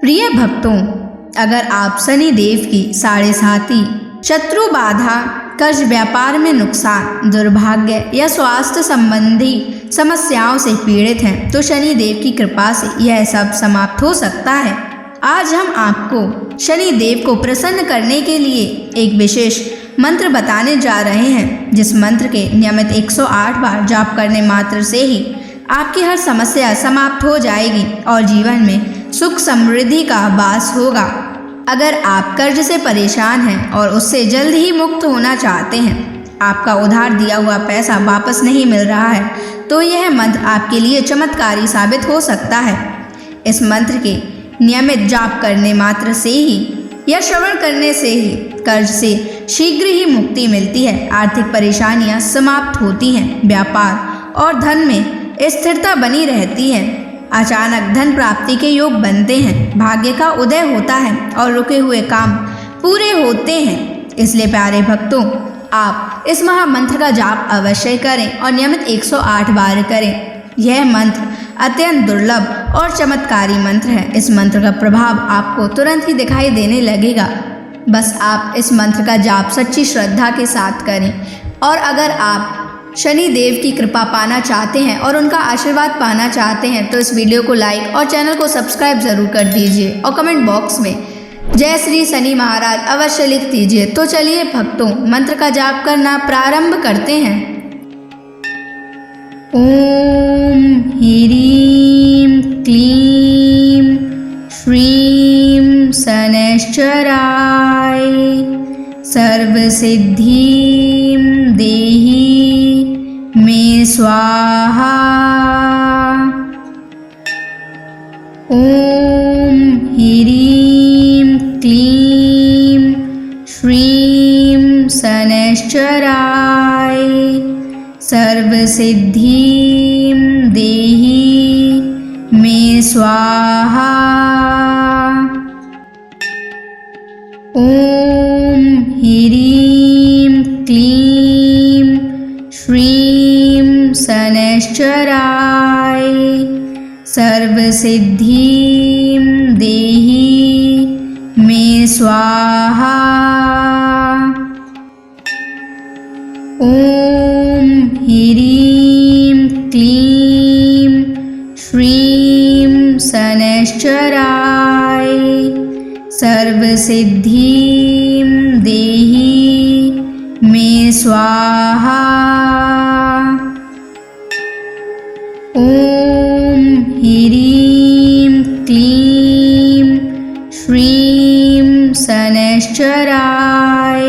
प्रिय भक्तों, अगर आप शनि देव की साढ़े साती, शत्रु बाधा, कर्ज, व्यापार में नुकसान, दुर्भाग्य या स्वास्थ्य संबंधी समस्याओं से पीड़ित हैं तो शनि देव की कृपा से यह सब समाप्त हो सकता है। आज हम आपको शनि देव को प्रसन्न करने के लिए एक विशेष मंत्र बताने जा रहे हैं, जिस मंत्र के नियमित 108 बार जाप करने मात्र से ही आपकी हर समस्या समाप्त हो जाएगी और जीवन में सुख समृद्धि का वास होगा। अगर आप कर्ज से परेशान हैं और उससे जल्द ही मुक्त होना चाहते हैं, आपका उधार दिया हुआ पैसा वापस नहीं मिल रहा है, तो यह मंत्र आपके लिए चमत्कारी साबित हो सकता है। इस मंत्र के नियमित जाप करने मात्र से ही या श्रवण करने से ही कर्ज से शीघ्र ही मुक्ति मिलती है, आर्थिक परेशानियां समाप्त होती हैं, व्यापार और धन में स्थिरता बनी रहती है, अचानक धन प्राप्ति के योग बनते हैं, भाग्य का उदय होता है और रुके हुए काम पूरे होते हैं। इसलिए प्यारे भक्तों, आप इस महामंत्र का जाप अवश्य करें और नियमित 108 बार करें। यह मंत्र अत्यंत दुर्लभ और चमत्कारी मंत्र है। इस मंत्र का प्रभाव आपको तुरंत ही दिखाई देने लगेगा। बस आप इस मंत्र का जाप सच्ची श्रद्धा के साथ करें। और अगर आप शनि देव की कृपा पाना चाहते हैं और उनका आशीर्वाद पाना चाहते हैं तो इस वीडियो को लाइक और चैनल को सब्सक्राइब जरूर कर दीजिए और कमेंट बॉक्स में जय श्री शनि महाराज अवश्य लिख दीजिए। तो चलिए भक्तों, मंत्र का जाप करना प्रारंभ करते हैं। ओम ह्रीं क्लीं श्रीं शनैश्चराय सर्वसिद्धिं देहि मे स्वाहा। ओम ह्रीं क्लीं श्रीं शनैश्चराय सर्वसिद्धिं देहि मे स्वाहा। ओम ह्रीं क्लीं श्रीं शनैश्चराय सर्वसिद्धिं देहि मे स्वाहा। ओम ह्रीं क्लीं श्रीं शनैश्चराय सर्वसिद्धिं देहि मे स्वाहा। ओम ह्रीं क्लीं श्रीं शनैश्चराय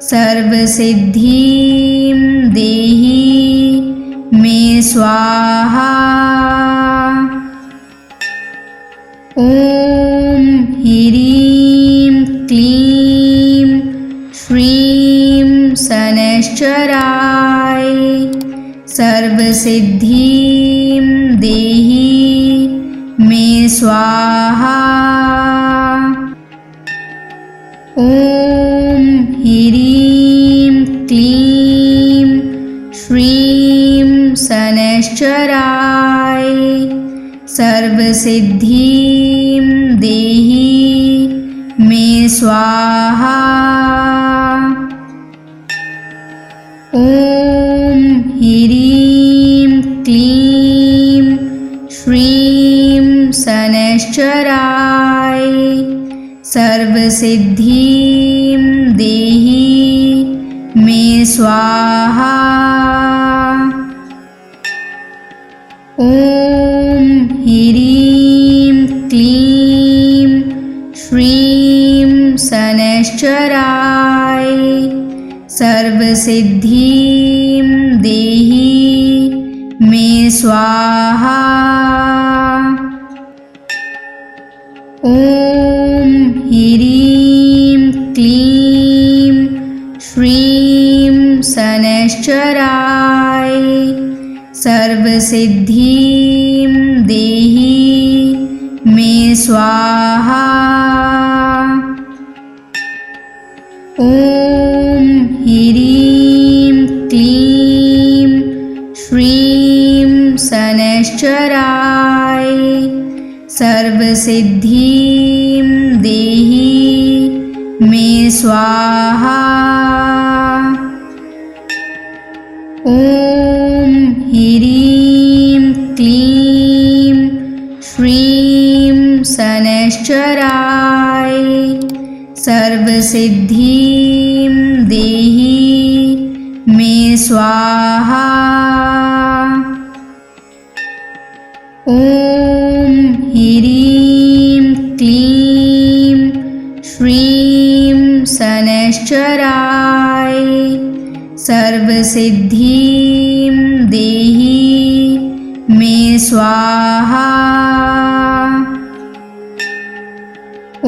सर्वसिद्धिं देहि मे स्वाहा। ओम ह्रीं क्लीं श्रीं शनैश्चराय सर्वसिद्धिं देहि मे स्वाहा। ओम ह्रीं क्लीं श्रीं शनैश्चराय सर्वसिद्धिं देहि मे स्वाहा। ओम ह्रीं क्लीं श्रीं शनैश्चराय सर्वसिद्धिं देहि मे स्वाहा। ओम ह्रीं क्लीं श्रीं शनैश्चराय सर्वसिद्धिं देहि मे स्वाहा। ओम ह्रीं क्लीं श्रीं शनैश्चराय सर्वसिद्धिं देहि मे स्वाहा। ओम ह्रीं क्लीं श्रीं शनैश्चराय सर्वसिद्धिं देहि मे स्वाहा। ॐ ह्रीं क्लीं श्रीं शनैश्चराय सर्वसिद्धिं देहि मे स्वाहा। ॐ ह्रीं क्लीं श्रीं शनैश्चराय सर्वसिद्धिं देहि मे स्वाहा। ॐ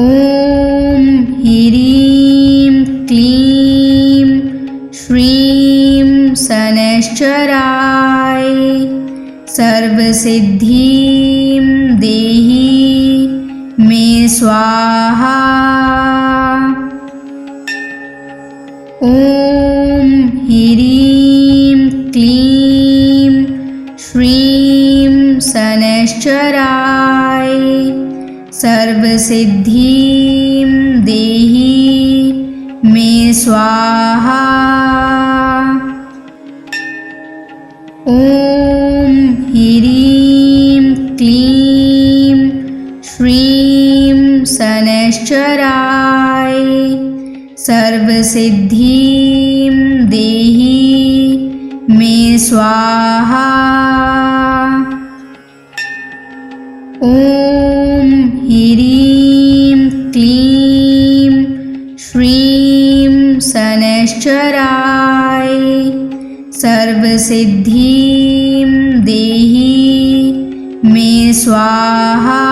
ह्रीं क्लीं श्रीं शनैश्चराय सर्वसिद्धिं देहि मे स्वाहा। ॐ ह्रीं क्लीं श्रीं शनैश्चराय सर्वसिद्धिं देहि मे स्वाहा। ॐ ह्रीं क्लीं श्रीं शनैश्चराय सर्वसिद्धिं देहि मे स्वाहा। ॐ ह्रीं क्लीं श्रीं शनैश्चराय सर्वसिद्धिं देहि मे स्वाहा।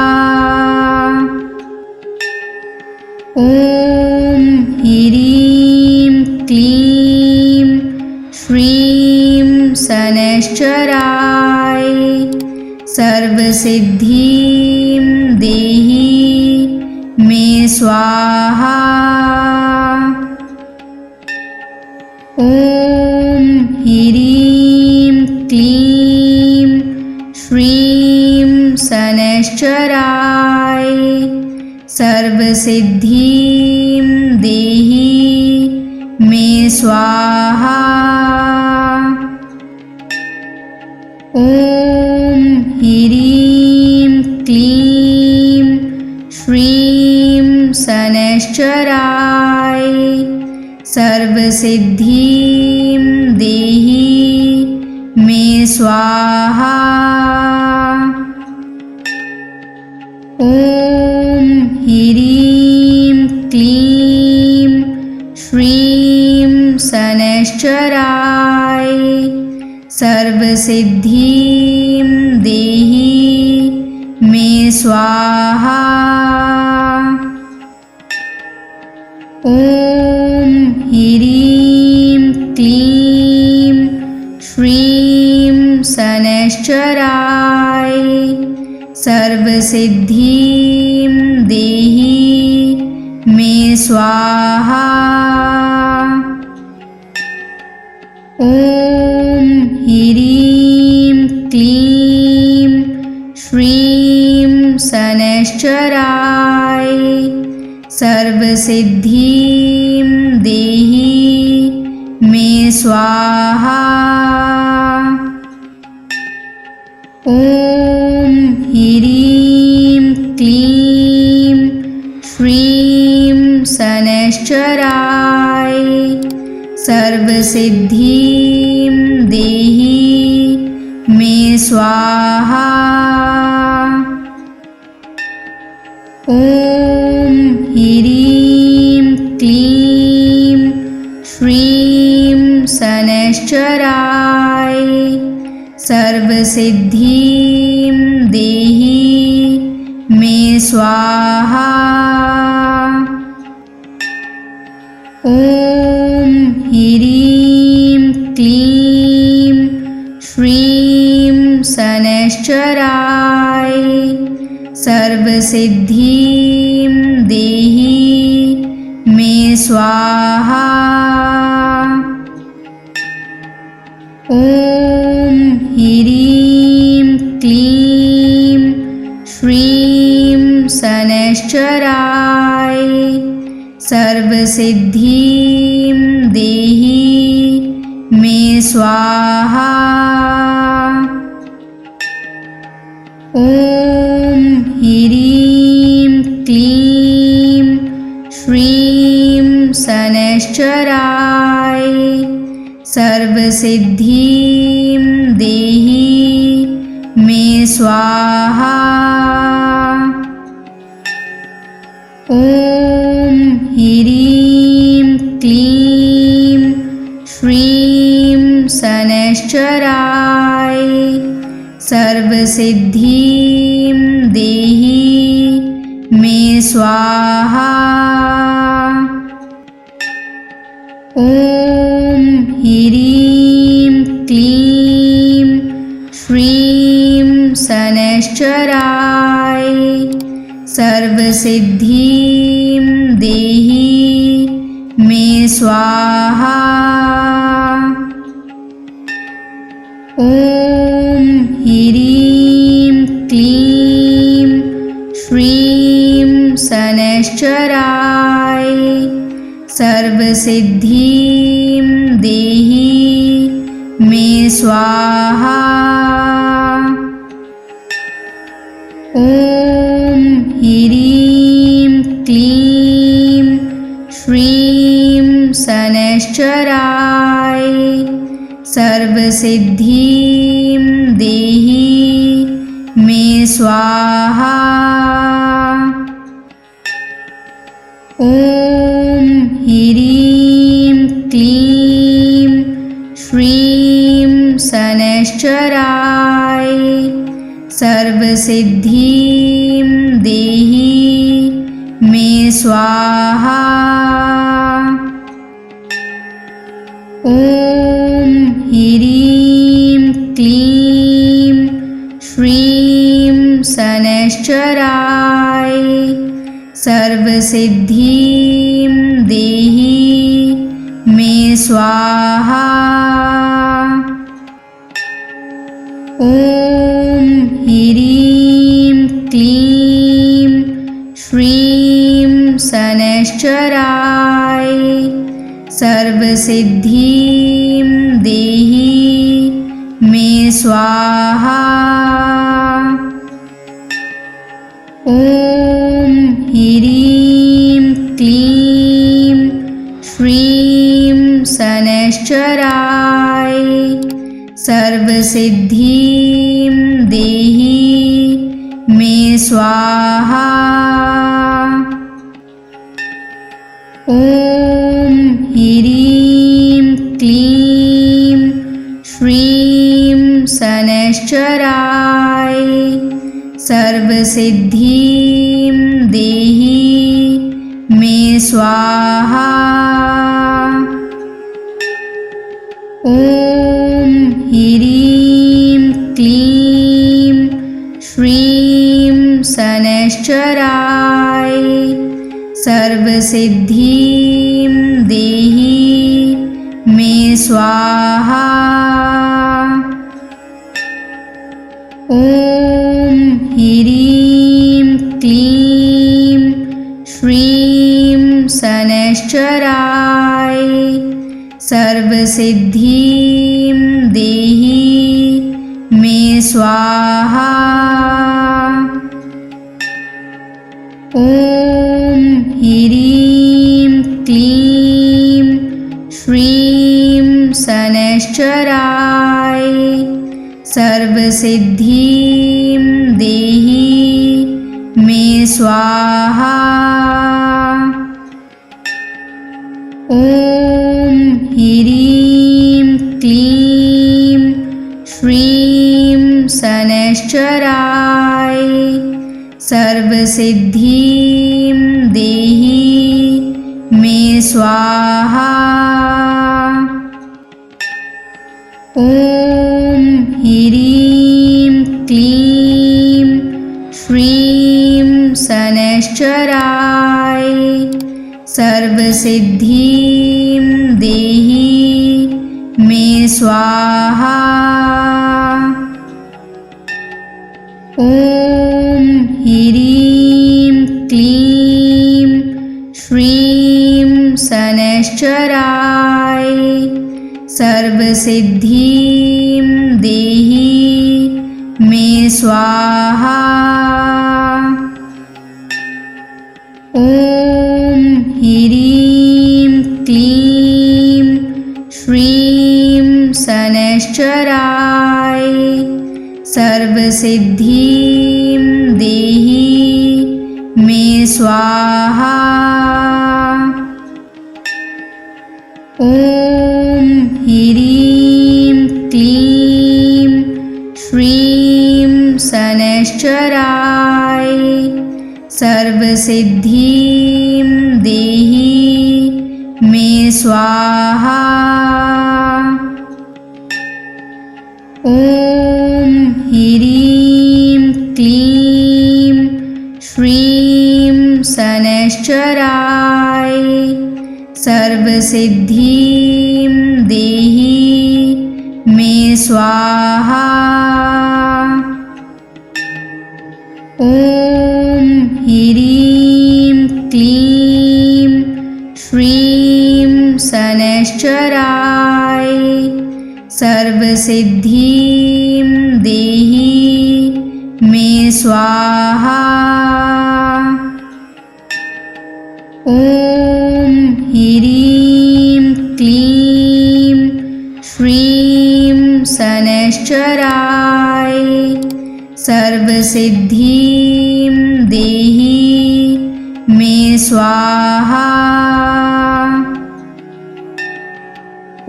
ॐ ह्रीं क्लीं श्रीं शनैश्चराय सर्वसिद्धिं देहि मे स्वाहा। ॐ ह्रीं क्लीं श्रीं शनैश्चराय सर्वसिद्धिं देहि मे स्वाहा। ॐ ह्रीं क्लीं श्रीं शनैश्चराय सर्वसिद्धिं देहि मे स्वाहा। ॐ ह्रीं क्लीं श्रीं शनैश्चराय सर्वसिद्धिं देहि मे स्वाहा। ॐ ह्रीं क्लीं श्रीं शनैश्चराय सर्वसिद्धिं देहि मे स्वाहा। ॐ ह्रीं क्लीं श्रीं शनैश्चराय सर्वसिद्धिं देहि मे स्वाहा। ॐ ह्रीं क्लीं श्रीं शनैश्चराय सर्वसिद्धिं देहि मे स्वाहा। ॐ ह्रीं क्लीं श्रीं शनैश्चराय सर्वसिद्धिं देहि मे स्वाहा। ॐ ह्रीं क्लीं श्रीं शनैश्चराय सर्वसिद्धिं देहि मे स्वाहा। ॐ ह्रीं क्लीं श्रीं शनैश्चराय सर्वसिद्धिं देहि मे स्वाहा। ॐ ह्रीं क्लीं श्रीं शनैश्चराय सर्वसिद्धिं देहि मे स्वाहा। ॐ ह्रीं क्लीं श्रीं शनैश्चराय सर्वसिद्धिं देहि मे स्वाहा। ॐ ह्रीं क्लीं श्रीं शनैश्चराय सर्वसिद्धिं देहि मे स्वाहा। ॐ ह्रीं क्लीं श्रीं शनैश्चराय सर्वसिद्धिं देहि मे स्वाहा। ॐ ह्रीं क्लीं श्रीं शनैश्चराय सर्वसिद्धिं देहि मे स्वाहा। ॐ ह्रीं क्लीं श्रीं शनैश्चराय सर्वसिद्धिं देहि मे स्वाहा। ॐ ह्रीं क्लीं श्रीं शनैश्चराय सर्वसिद्धिं देहि मे स्वाहा। ॐ ह्रीं क्लीं श्रीं शनैश्चराय सर्वसिद्धिं देहि मे स्वाहा। ॐ ह्रीं क्लीं श्रीं शनैश्चराय सर्वसिद्धिं देहि मे स्वाहा। ॐ ह्रीं क्लीं श्रीं शनैश्चराय सर्वसिद्धिं देहि मे स्वाहा। ॐ ह्रीं क्लीं श्रीं शनैश्चराय सर्वसिद्धिं देहि मे स्वाहा। ॐ ह्रीं क्लीं श्रीं शनैश्चराय सर्वसिद्धिं देहि मे स्वाहा। ॐ ह्रीं क्लीं श्रीं शनैश्चराय सर्वसिद्धिं देहि मे स्वाहा। ॐ ह्रीं क्लीं श्रीं शनैश्चराय सर्वसिद्धिं देहि मे स्वाहा। ॐ ह्रीं क्लीं श्रीं शनैश्चराय सर्वसिद्धिं देहि मे स्वाहा। ॐ ह्रीं क्लीं श्रीं शनैश्चराय सर्वसिद्धिं देहि मे स्वाहा। ॐ ह्रीं क्लीं श्रीं शनैश्चराय सर्वसिद्धिं देहि मे स्वाहा। ॐ ह्रीं क्लीं श्रीं शनैश्चराय सर्वसिद्धिं देहि मे स्वाहा। ॐ ह्रीं क्लीं श्रीं शनैश्चराय सर्वसिद्धिं देहि मे स्वाहा। ॐ ह्रीं क्लीं श्रीं शनैश्चराय सर्वसिद्धिं देहि मे स्वाहा। ॐ ह्रीं क्लीं श्रीं शनैश्चराय सर्वसिद्धिं देहि मे स्वाहा।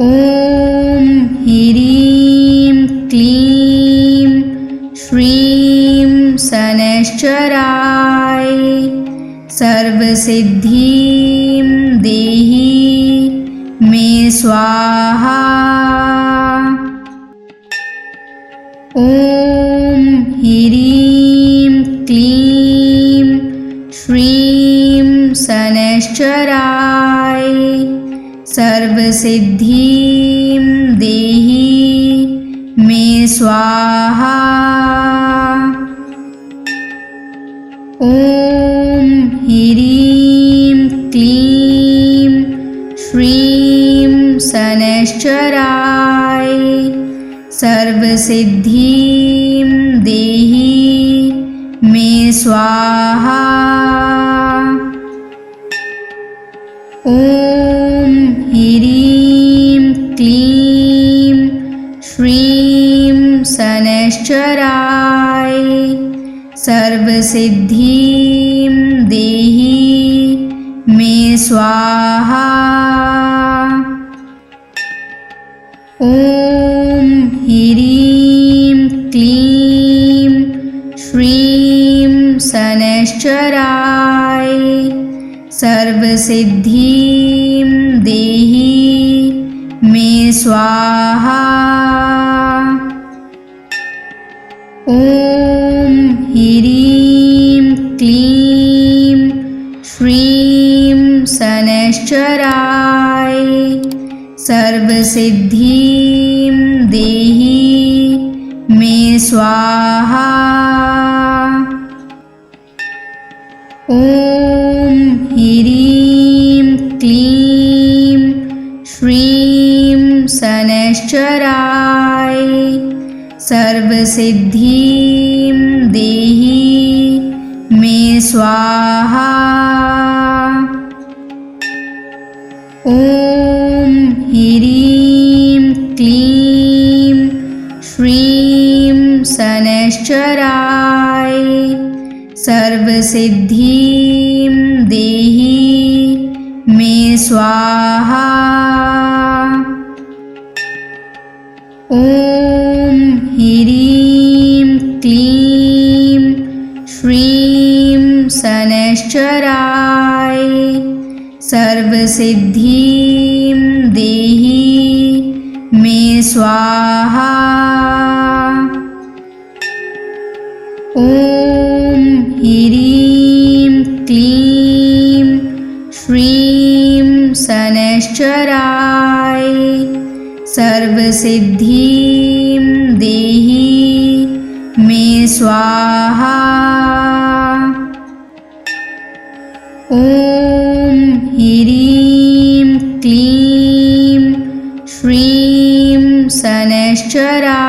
ॐ ह्रीं क्लीं श्रीं शनैश्चराय सर्वसिद्धिं देहि मे स्वाहा। ॐ ह्रीं क्लीं श्रीं शनैश्चराय सर्वसिद्धिं देहि मे स्वाहा। ॐ ह्रीं क्लीं श्रीं शनैश्चराय सर्वसिद्धिं देहि मे स्वाहा। ॐ ह्रीं क्लीं श्रीं शनैश्चराय सर्वसिद्धिं देहि मे स्वाहा। ॐ ह्रीं क्लीं श्रीं शनैश्चराय सर्वसिद्धिं देहि मे स्वाहा। ॐ ह्रीं क्लीं श्रीं शनैश्चराय सर्वसिद्धिं देहि मे स्वाहा। ॐ ह्रीं क्लीं श्रीं शनैश्चराय सर्वसिद्धिं देहि मे स्वाहा। ॐ ह्रीं क्लीं श्रीं शनैश्चराय सर्वसिद्धिं देहि मे स्वाहा। ॐ ह्रीं क्लीं श्रीं शनैश्चराय सर्वसिद्धिं देहि मे स्वाहा। ॐ ह्रीं क्लीं श्रीं शनैश्चराय सर्वसिद्धिं देहि मे स्वाहा। ॐ ॐ ह्रीं क्लीं श्रीं शनैश्चराय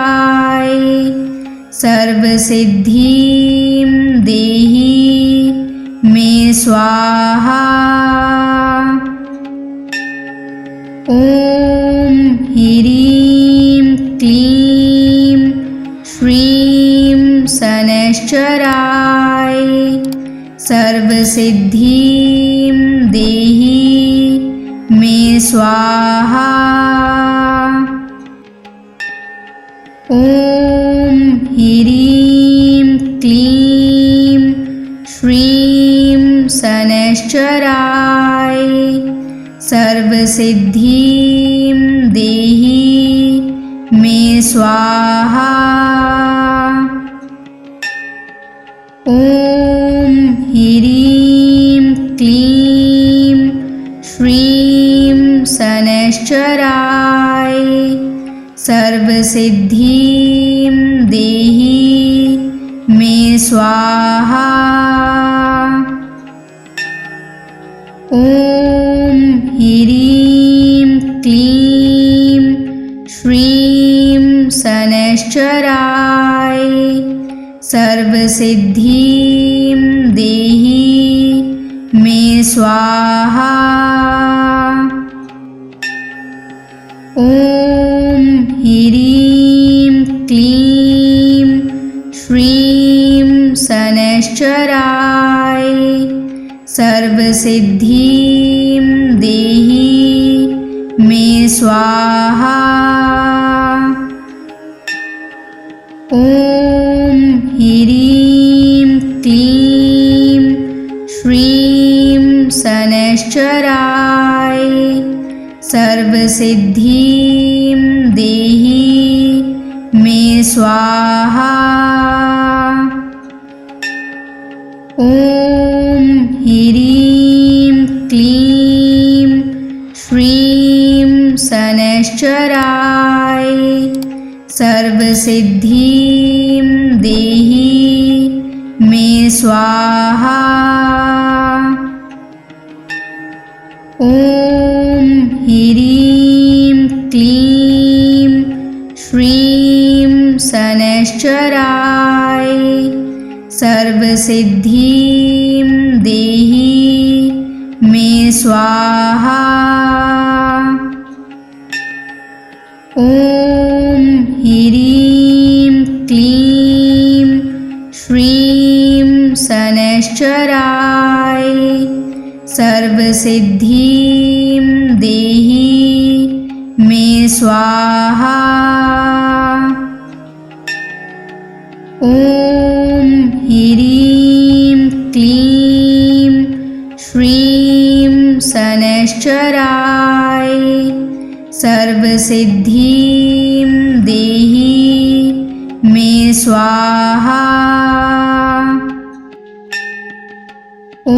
सर्वसिद्धिं देहि मे स्वाहा। ॐ ह्रीं क्लीं श्रीं शनैश्चराय सर्वसिद्धिं देहि मे स्वाहा। ॐ ह्रीं क्लीं श्रीं शनैश्चराय सर्वसिद्धिं देहि मे स्वाहा। ॐ ह्रीं क्लीं श्रीं शनैश्चराय सर्वसिद्धिं देहि मे स्वाहा। ॐ ह्रीं क्लीं श्रीं शनैश्चराय सर्वसिद्धिं देहि मे स्वाहा। ॐ ह्रीं क्लीं श्रीं शनैश्चराय सर्वसिद्धिं देहि मे स्वाहा। ॐ ह्रीं क्लीं श्रीं शनैश्चराय सर्वसिद्धिं देहि मे स्वाहा। ॐ ह्रीं क्लीं श्रीं शनैश्चराय सर्वसिद्धिं देहि मे स्वाहा। ॐ ह्रीं क्लीं श्रीं शनैश्चराय सर्वसिद्धिं देहि मे स्वाहा। ॐ ह्रीं क्लीं श्रीं शनैश्चराय सर्वसिद्धिं देहि मे स्वाहा। ॐ ह्रीं क्लीं श्रीं शनैश्चराय सर्वसिद्धिं देहि मे स्वाहा। ॐ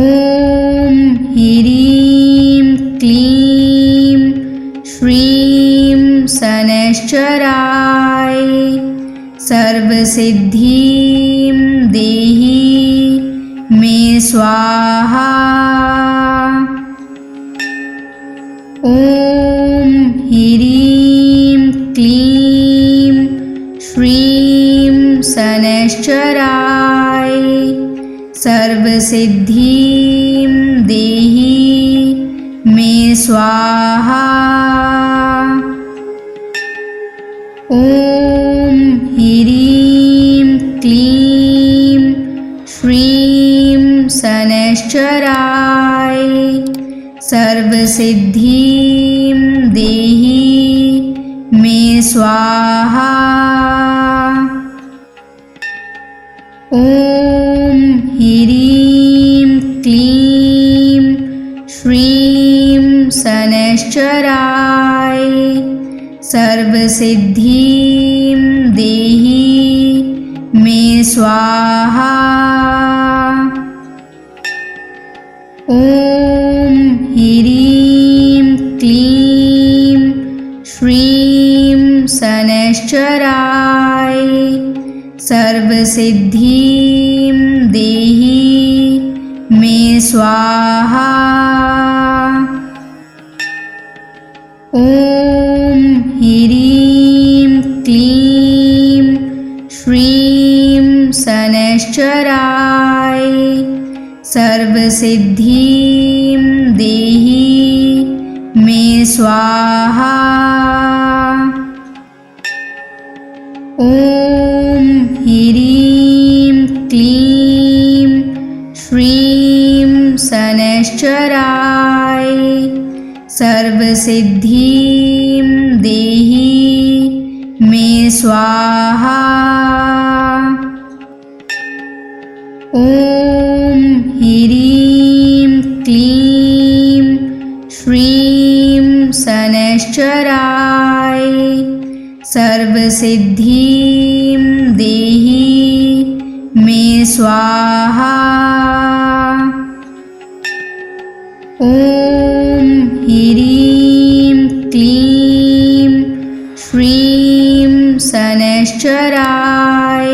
ह्रीं क्लीं श्रीं शनैश्चराय सर्वसिद्धिं देहि मे स्वाहा। ॐ ह्रीं क्लीं श्रीं शनैश्चराय सर्वसिद्धिं देहि मे स्वाहा। ॐ ह्रीं क्लीं श्रीं शनैश्चराय सर्वसिद्धिं देहि मे स्वाहा। ॐ ह्रीं क्लीं श्रीं शनैश्चराय सर्वसिद्धिं देहि मे स्वाहा। ॐ ह्रीं क्लीं श्रीं शनैश्चराय सर्वसिद्धिं देहि मे स्वाहा। ॐ ह्रीं क्लीं श्रीं शनैश्चराय सर्वसिद्धिं देहि मे स्वाहा। ॐ ह्रीं क्लीं श्रीं शनैश्चराय सर्वसिद्धिं देहि मे स्वाहा। ॐ ह्रीं क्लीं श्रीं शनैश्चराय सर्वसिद्धिं देहि मे स्वाहा। ॐ ह्रीं क्लीं श्रीं शनैश्चराय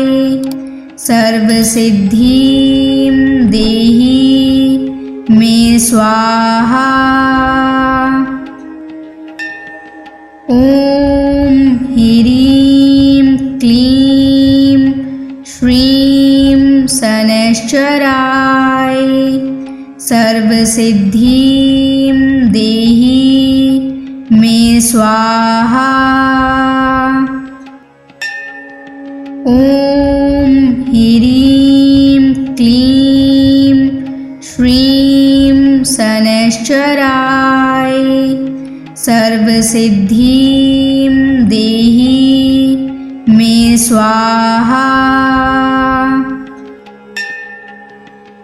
सर्वसिद्धिं देहि मे स्वाहा। ॐ ह्रीं क्लीं श्रीं शनैश्चराय सर्वसिद्धिं देहि मे स्वाहा। ॐ ह्रीं क्लीं श्रीं शनैश्चराय सर्वसिद्धिं देहि मे स्वाहा।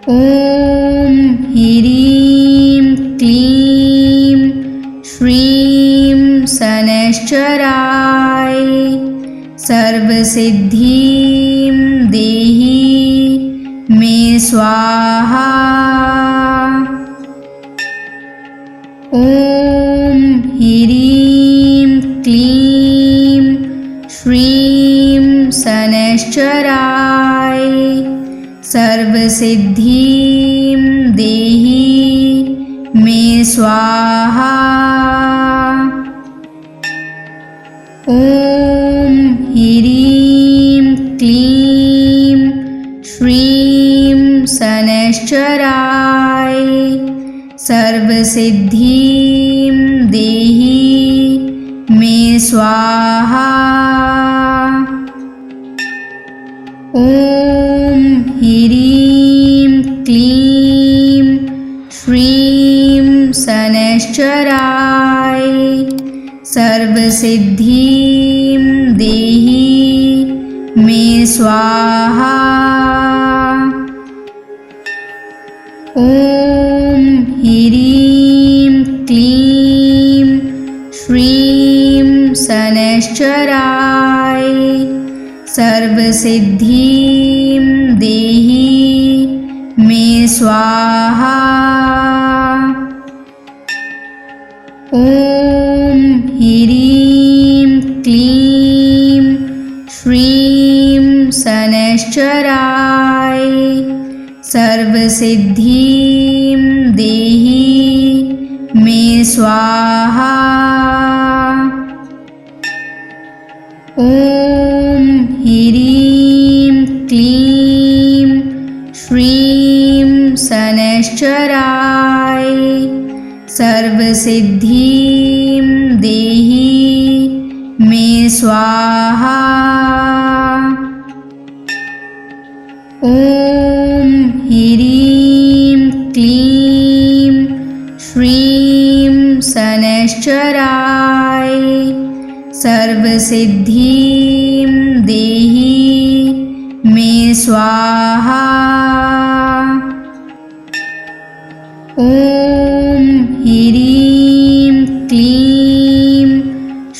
ॐ ह्रीं क्लीं श्रीं शनैश्चराय सर्वसिद्धिं देहि मे स्वाहा। ॐ ह्रीं क्लीं श्रीं शनैश्चराय सर्वसिद्धिं देहि मे स्वाहा। ॐ ह्रीं क्लीं श्रीं शनैश्चराय सर्वसिद्धिं देहि मे स्वाहा। ॐ ह्रीं क्लीं श्रीं शनैश्चराय सर्वसिद्धिं देहि मे स्वाहा। ॐ ह्रीं क्लीं श्रीं शनैश्चराय सर्वसिद्धिं देहि मे स्वाहा। ॐ ह्रीं क्लीं श्रीं शनैश्चराय सर्वसिद्धिं देहि मे स्वाहा। ॐ ह्रीं क्लीं श्रीं शनैश्चराय सर्वसिद्धिं देहि मे स्वाहा। ॐ ह्रीं क्लीं श्रीं शनैश्चराय सर्वसिद्धिं देहि मे स्वाहा। ॐ ह्रीं क्लीं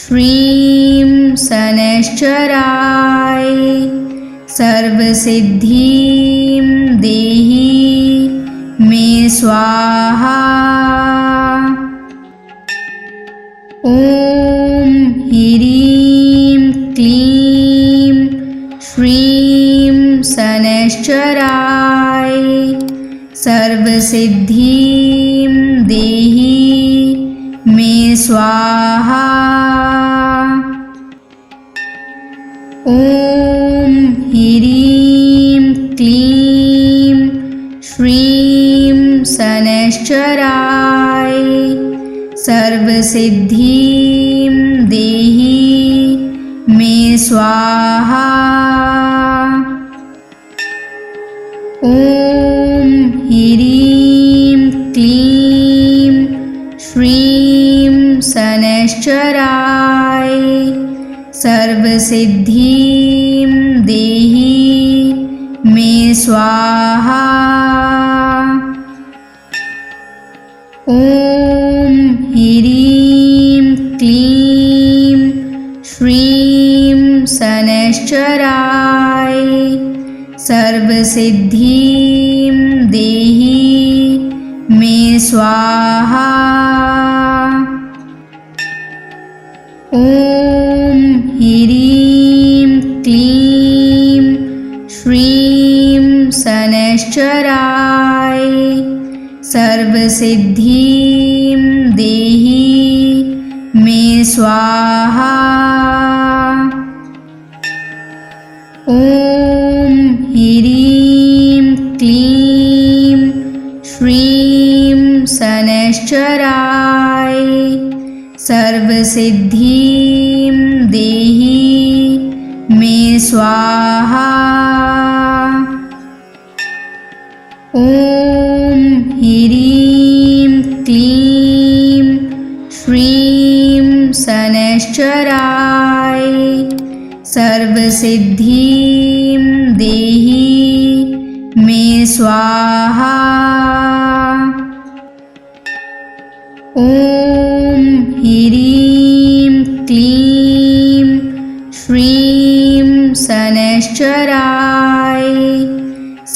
श्रीं शनैश्चराय सर्वसिद्धिं देहि मे स्वाहा। ॐ ह्रीं क्लीं श्रीं शनैश्चराय सर्वसिद्धिं देहि मे स्वाहा। ॐ ह्रीं क्लीं श्रीं शनैश्चराय सर्वसिद्धिं देहि मे स्वाहा। ॐ ह्रीं क्लीं श्रीं शनैश्चराय सर्वसिद्धिं देहि मे स्वाहा। ॐ ह्रीं क्लीं श्रीं शनैश्चराय सर्वसिद्धिं देहि मे स्वाहा। ॐ ह्रीं क्लीं श्रीं शनैश्चराय सर्वसिद्धिं देहि मे स्वाहा। ॐ ह्रीं क्लीं श्रीं शनैश्चराय सर्वसिद्धिं देहि मे स्वाहा। ॐ ह्रीं क्लीं श्रीं शनैश्चराय सर्वसिद्धिं देहि मे स्वाहा। ॐ ह्रीं क्लीं श्रीं शनैश्चराय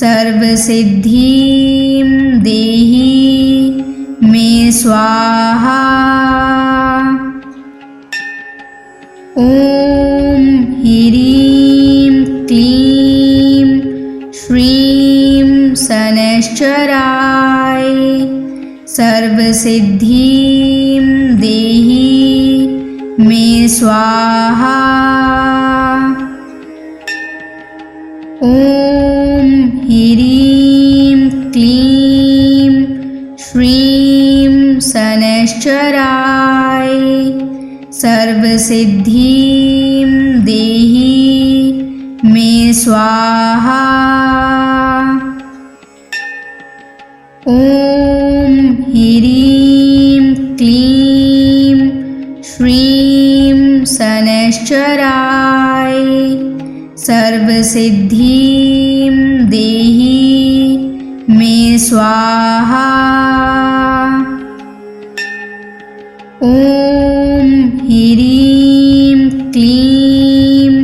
सर्वसिद्धिं देहि मे स्वाहा। ॐ ह्रीं क्लीं श्रीं शनैश्चराय सर्वसिद्धिं देहि मे स्वाहा। ॐ ह्रीं क्लीं श्रीं शनैश्चराय सर्वसिद्धिं देहि मे स्वाहा। ॐ ह्रीं क्लीं श्रीं शनैश्चराय सर्वसिद्धिं देहि मे स्वाहा। ॐ ह्रीं क्लीं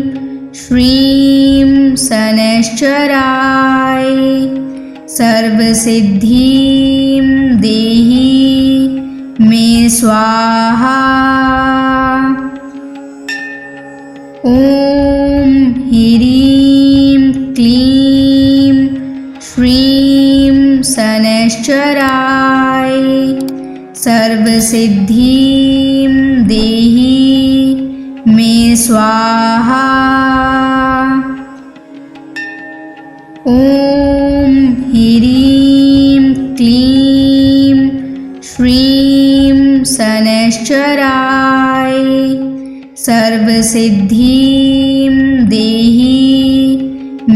श्रीं शनैश्चराय सर्वसिद्धिं देहि मे स्वाहा। ॐ ह्रीं क्लीं श्रीं शनैश्चराय सर्वसिद्धिं देहि मे स्वाहा। ॐ ह्रीं क्लीं श्रीं शनैश्चराय सर्वसिद्धिं देहि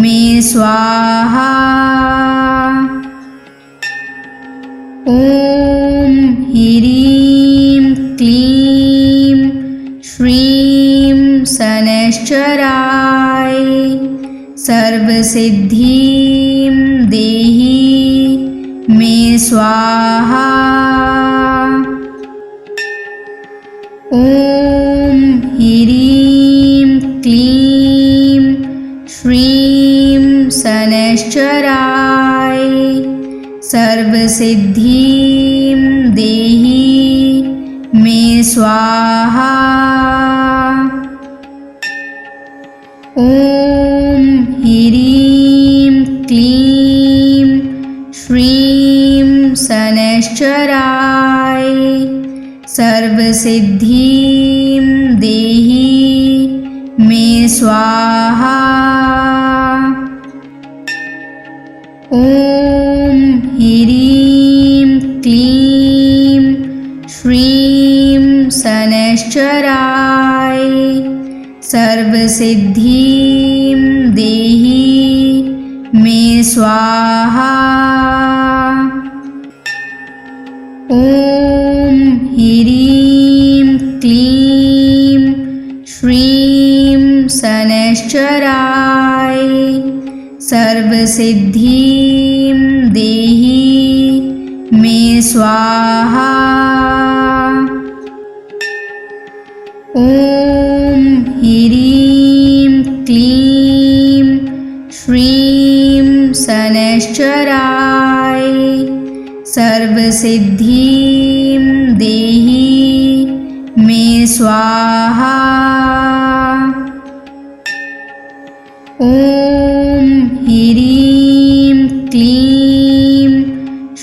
मे स्वाहा। ॐ ह्रीं क्लीं श्रीं शनैश्चराय सर्वसिद्धिं देहि मे स्वाहा। ॐ ह्रीं क्लीं श्रीं शनैश्चराय सर्वसिद्धिं देहि मे स्वाहा। ॐ ह्रीं क्लीं श्रीं शनैश्चराय सर्वसिद्धिं देहि मे स्वाहा। ॐ ह्रीं क्लीं श्रीं शनैश्चराय सर्वसिद्धिं देहि मे स्वाहा। ॐ ह्रीं क्लीं श्रीं शनैश्चराय सर्वसिद्धिं देहि मे स्वाहा। ॐ ह्रीं क्लीं श्रीं शनैश्चराय सर्वसिद्धिं देहि मे स्वाहा। ॐ ह्रीं क्लीं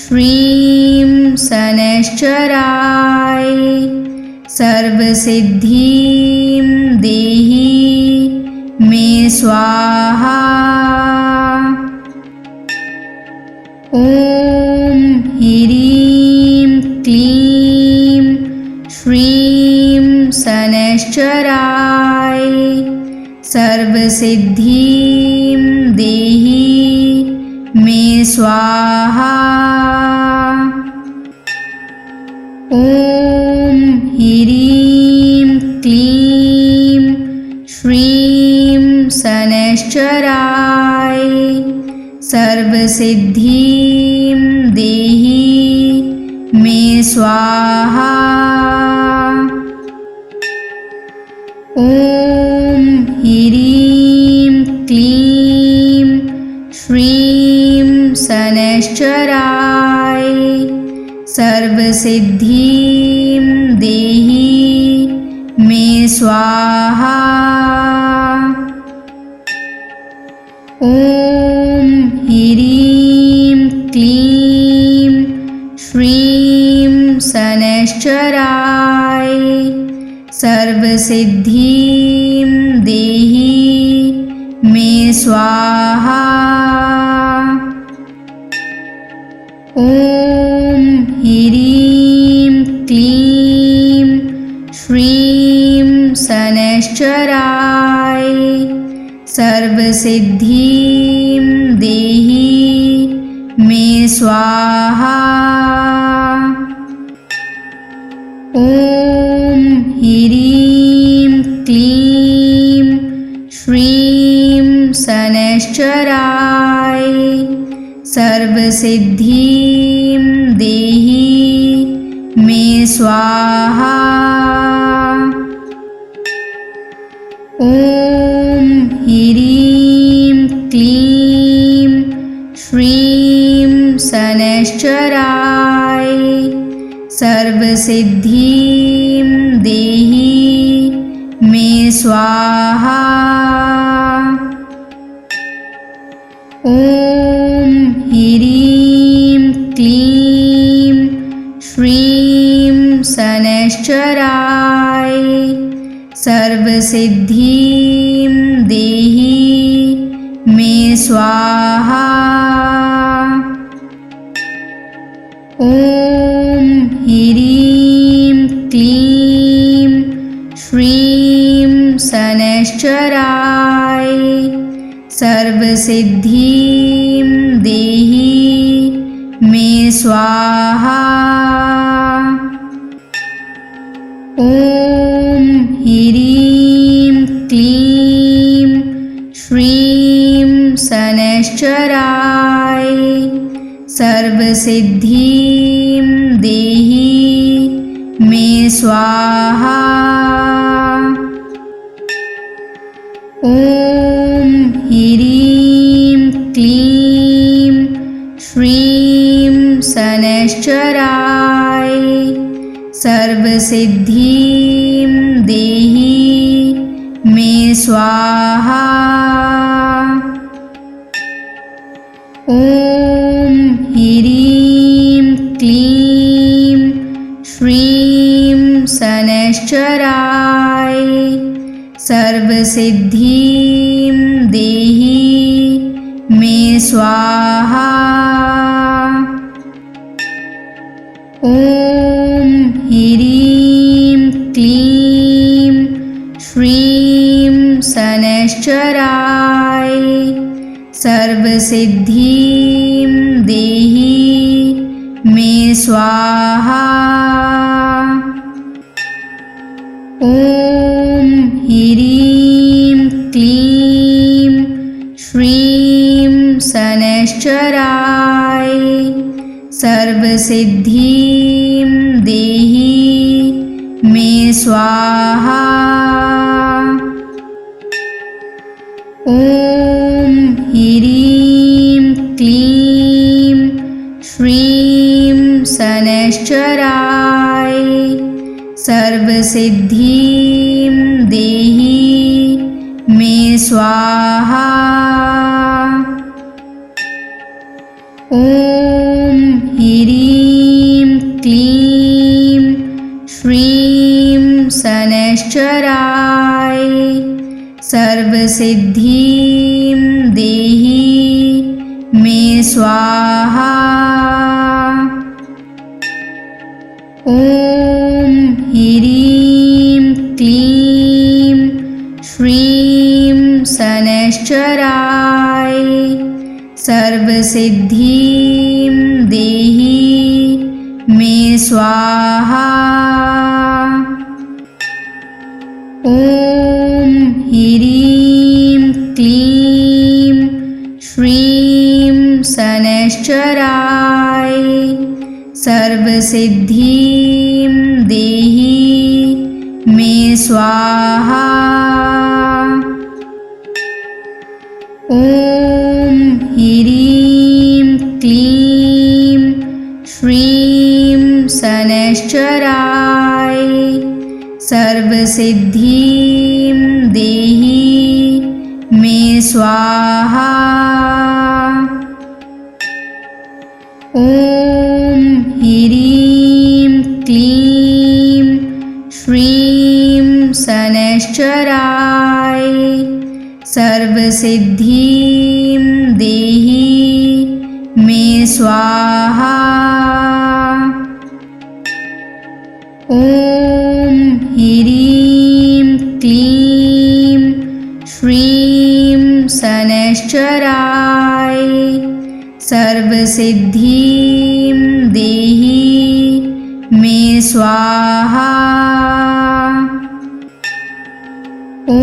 श्रीं शनैश्चराय सर्वसिद्धिं देहि मे स्वाहा। ॐ ह्रीं क्लीं श्रीं शनैश्चराय सर्वसिद्धिं देहि मे स्वाहा। ॐ ह्रीं क्लीं श्रीं शनैश्चराय सर्वसिद्धिं देहि मे स्वाहा। ॐ ह्रीं क्लीं श्रीं शनैश्चराय सर्वसिद्धिं देहि मे स्वाहा। ॐ ह्रीं क्लीं श्रीं शनैश्चराय सर्वसिद्धिं देहि मे स्वाहा। ॐ ह्रीं क्लीं श्रीं शनैश्चराय सर्वसिद्धिं देहि मे स्वाहा। ॐ ह्रीं क्लीं श्रीं शनैश्चराय सर्वसिद्धिं देहि मे स्वाहा। ॐ ह्रीं क्लीं श्रीं शनैश्चराय सर्वसिद्धिं देहि मे स्वाहा। ॐ ह्रीं क्लीं श्रीं शनैश्चराय सर्वसिद्धिं देहि मे स्वाहा। ॐ ह्रीं क्लीं श्रीं शनैश्चराय सर्वसिद्धिं देहि मे स्वाहा। ॐ ह्रीं क्लीं श्रीं शनैश्चराय सर्वसिद्धिं देहि मे स्वाहा। ॐ ह्रीं क्लीं श्रीं शनैश्चराय सर्वसिद्धिं देहि मे स्वाहा। ॐ ह्रीं क्लीं सर्वसिद्धिं देहि मे स्वाहा। ॐ ह्रीं क्लीं श्रीं शनैश्चराय सर्वसिद्धिं देहि मे स्वाहा। ॐ ह्रीं क्लीं श्रीं शनैश्चराय सर्वसिद्धिं देहि मे स्वाहा। ॐ ह्रीं क्लीं श्रीं शनैश्चराय सर्वसिद्धिं देहि मे स्वाहा। ॐ ह्रीं क्लीं श्रीं शनैश्चराय सर्वसिद्धिं देहि मे स्वाहा। ॐ ह्रीं क्लीं श्रीं शनैश्चराय सर्वसिद्धिं देहि मे स्वाहा। ॐ ह्रीं क्लीं श्रीं शनैश्चराय सर्वसिद्धिं देहि मे स्वाहा। ॐ ह्रीं क्लीं श्रीं शनैश्चराय सर्वसिद्धिं देहि मे स्वाहा। ॐ ह्रीं क्लीं श्रीं शनैश्चराय सर्वसिद्धिं देहि मे स्वाहा। ॐ ह्रीं क्लीं श्रीं शनैश्चराय सर्वसिद्धिं देहि मे स्वाहा। ॐ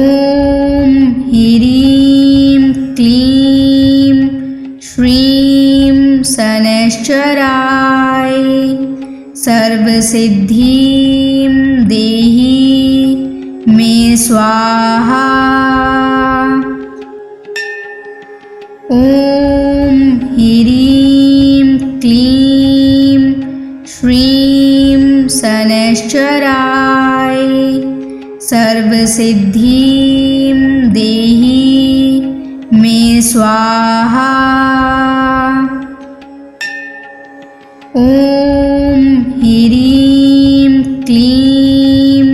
ह्रीं क्लीं श्रीं शनैश्चराय सर्वसिद्धिं देहि मे स्वाहा। ॐ ह्रीं क्लीं श्रीं शनैश्चराय सर्वसिद्धिं देहि मे स्वाहा। ॐ ह्रीं क्लीं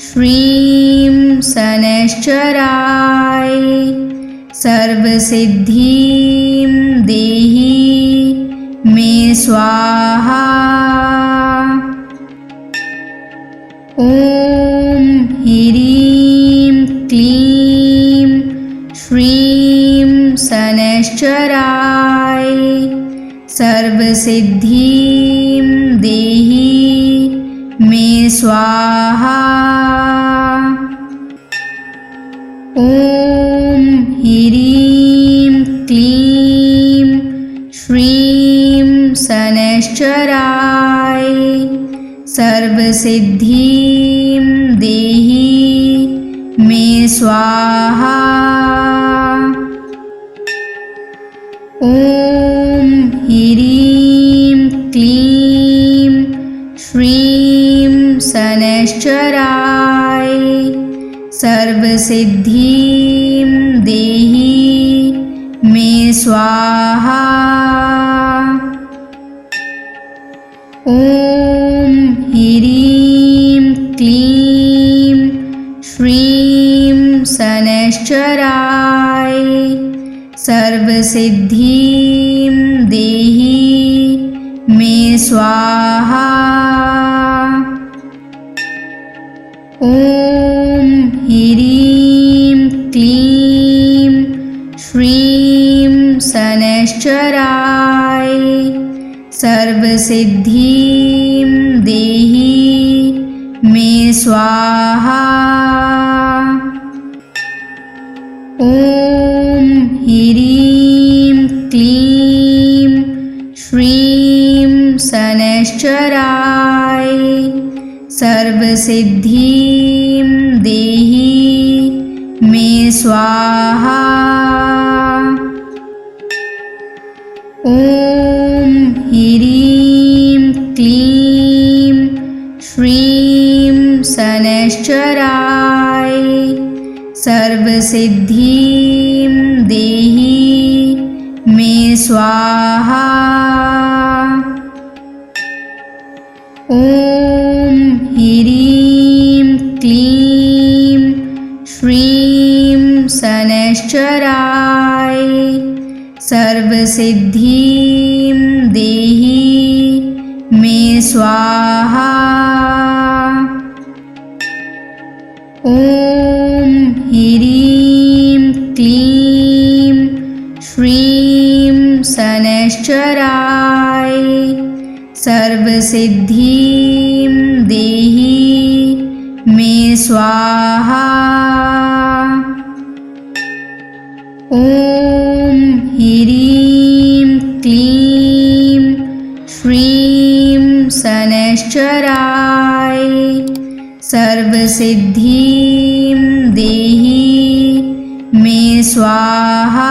श्रीं शनैश्चराय सर्वसिद्धिं देहि मे स्वाहा। ॐ ह्रीं क्लीं श्रीं शनैश्चराय सर्वसिद्धिं देहि मे स्वाहा। ॐ ह्रीं क्लीं श्रीं शनैश्चराय सर्वसिद्धिं देहि मे स्वाहा। ॐ ह्रीं क्लीं श्रीं शनैश्चराय सर्वसिद्धिं देहि मे स्वाहा। ॐ ह्रीं क्लीं श्रीं शनैश्चराय शनैश्चराय सर्वसिद्धिं देहि मे स्वाहा। ॐ ह्रीं क्लीं श्रीं शनैश्चराय सर्वसिद्धिं देहि मे स्वाहा। ॐ ह्रीं क्लीं श्रीं शनैश्चराय सर्वसिद्धिं देहि मे स्वाहा। ॐ ह्रीं क्लीं श्रीं शनैश्चराय सर्वसिद्धिं देहि मे स्वाहा। ॐ ह्रीं क्लीं श्रीं शनैश्चराय सर्वसिद्धिं देहि मे स्वाहा। ॐ ह्रीं क्लीं श्रीं शनैश्चराय सर्वसिद्धिं देहि मे स्वाहा। ॐ ह्रीं क्लीं श्रीं शनैश्चराय सर्वसिद्धिं देहि मे स्वाहा।